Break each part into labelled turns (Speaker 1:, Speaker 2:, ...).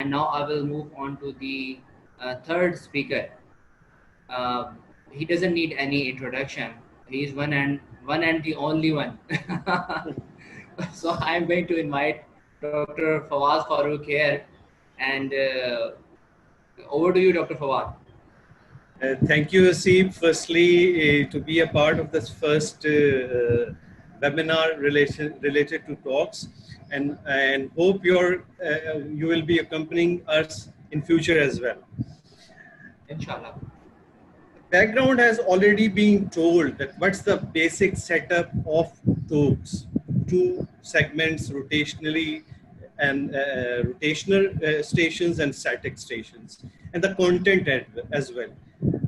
Speaker 1: And now I will move on to the third speaker. Uh, he doesn't need any introduction. He is one and the only one. So I'm going to invite Dr. Fawaz Farooq here, and over to you, Dr. Fawaz.
Speaker 2: Thank you, Asif. Firstly, to be a part of this first webinar related to talks, and hope you will be accompanying us in future as well.
Speaker 1: Inshallah.
Speaker 2: Background has already been told that what's the basic setup of TOACS. Two segments rotationally and rotational stations and static stations, and the content as well.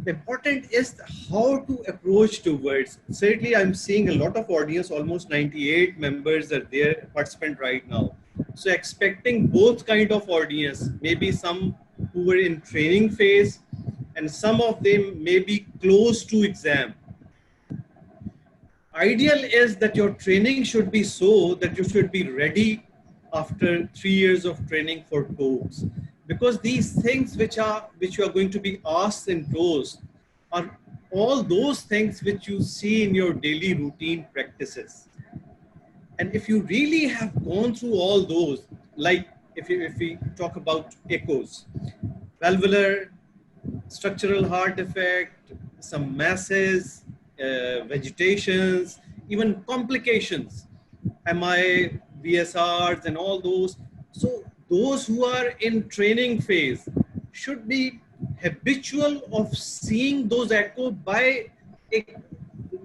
Speaker 2: The important is how to approach towards. Certainly, I'm seeing a lot of audience, almost 98 members are there, participant right now. So expecting both kind of audience, maybe some who were in training phase, and some of them may be close to exam. Ideal is that your training should be so that you should be ready after 3 years of training for TOACS. Because these things which you are going to be asked in TOACS are all those things which you see in your daily routine practices. And if you really have gone through all those, like if we talk about echoes, valvular, structural heart defect, some masses, vegetations, even complications, MI, VSRs and all those. So those who are in training phase should be habitual of seeing those echo by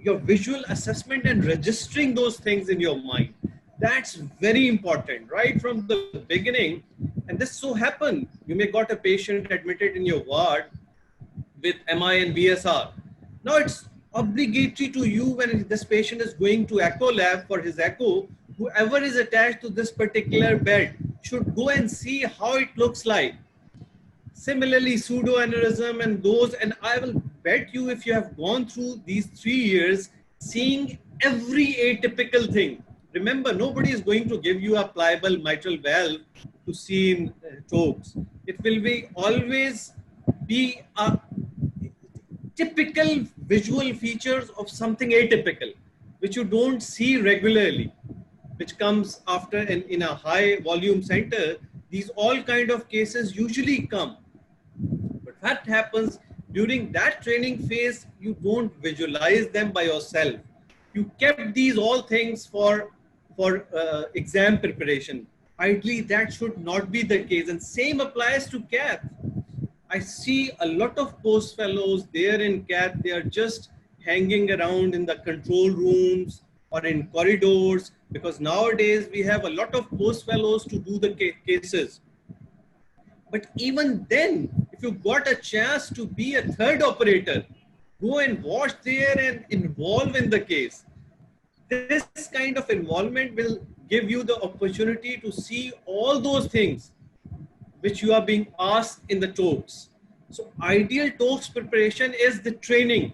Speaker 2: your visual assessment and registering those things in your mind. That's very important right from the beginning. And this so happened, you may got a patient admitted in your ward with MI and VSR. Now it's obligatory to you when this patient is going to echo lab for his echo, whoever is attached to this particular bed should go and see how it looks like. Similarly, pseudoaneurysm and those, and I will bet you if you have gone through these 3 years, seeing every atypical thing. Remember, nobody is going to give you a pliable mitral valve to see in TOACS. It will be always be a typical visual features of something atypical, which you don't see regularly, which comes after in a high volume center. These all kind of cases usually come. But what happens during that training phase, you don't visualize them by yourself. You kept these all things for exam preparation. Ideally, that should not be the case. And same applies to cath. I see a lot of post fellows there in cath. They are just hanging around in the control rooms or in corridors, because nowadays we have a lot of post fellows to do the cases. But even then, if you got a chance to be a third operator, go and watch there and involve in the case. This kind of involvement will give you the opportunity to see all those things which you are being asked in the TOACS. So ideal TOACS preparation is the training.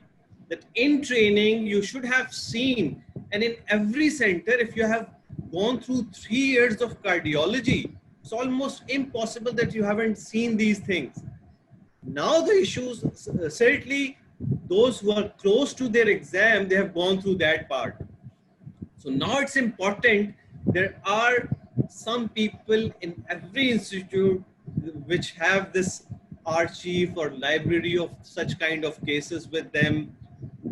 Speaker 2: That in training you should have seen, and in every center, if you have gone through 3 years of cardiology, it's almost impossible that you haven't seen these things. Now the issues, certainly those who are close to their exam, they have gone through that part. So now it's important, there are some people in every institute which have this archive or library of such kind of cases with them.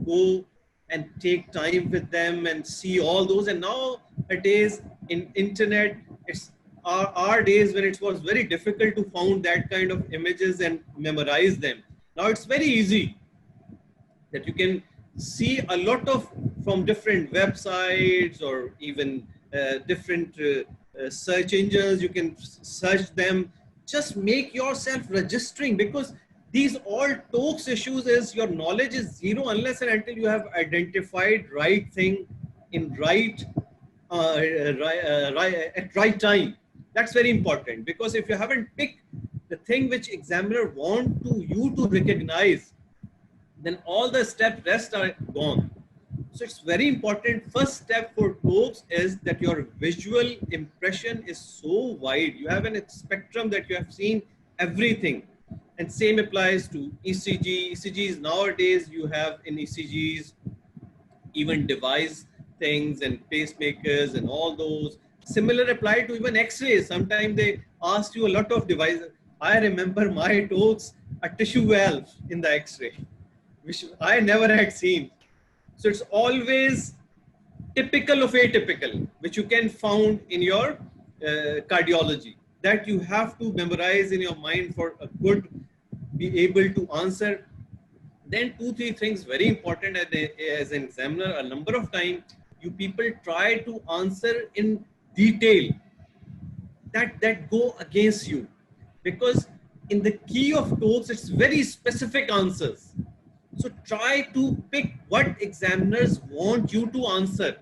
Speaker 2: Go and take time with them and see all those. And nowadays in internet, it's our days when it was very difficult to find that kind of images and memorize them. Now it's very easy that you can see a lot of from different websites or even different search engines. You can search them. Just make yourself registering, because these all TOACS issues is your knowledge is zero unless and until you have identified right thing in at right time. That's very important, because if you haven't picked the thing which examiner want you to recognize, then all the rest are gone. So it's very important. First step for TOACS is that your visual impression is so wide. You have a spectrum that you have seen everything. And same applies to ECG. ECGs nowadays, you have in ECGs even device things and pacemakers and all those. Similar apply to even X-rays. Sometimes they ask you a lot of devices. I remember my TOACS, a tissue valve in the X-ray, which I never had seen. So it's always typical of atypical, which you can found in your cardiology, that you have to memorize in your mind for a good, be able to answer. Then 2 3 things very important as an examiner. A number of times you people try to answer in detail that go against you, because in the key of TOEFL it's very specific answers. So try to pick what examiners want you to answer,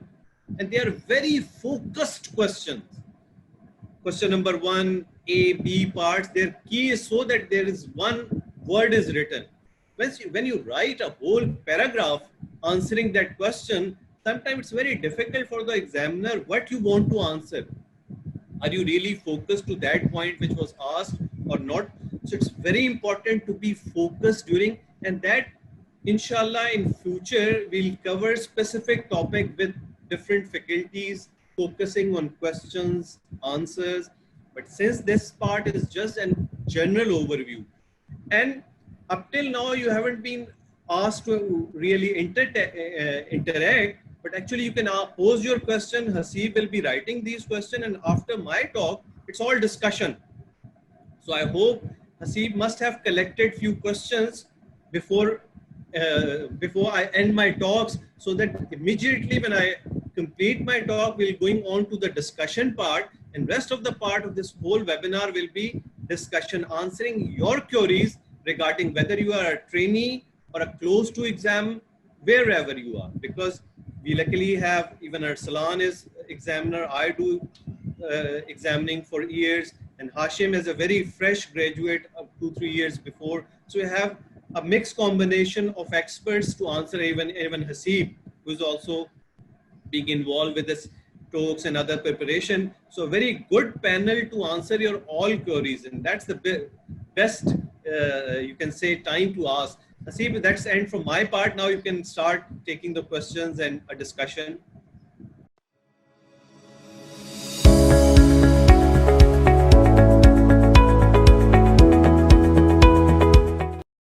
Speaker 2: and they are very focused questions. Question number 1, A, B parts, their key is so that there is one word is written. When you write a whole paragraph answering that question, sometimes it's very difficult for the examiner what you want to answer. Are you really focused to that point which was asked or not? So it's very important to be focused during, and that inshallah in future we'll cover specific topic with different faculties focusing on questions, answers. But since this part is just a general overview, and up till now you haven't been asked to really interact, but actually you can pose your question. Hasib will be writing these questions, and after my talk, it's all discussion. So I hope Hasib must have collected few questions before I end my talks, so that immediately when I complete my talk, we'll going on to the discussion part, and rest of the part of this whole webinar will be discussion, answering your queries regarding whether you are a trainee or a close to exam, wherever you are. Because we luckily have even Arsalan is examiner, I do examining for years, and Hashim is a very fresh graduate of 2 3 years before. So we have a mixed combination of experts to answer, even Hasib, who is also being involved with this talks and other preparation. So a very good panel to answer your all queries, and that's the best you can say time to ask. Hasib, that's the end from my part. Now you can start taking the questions and a discussion.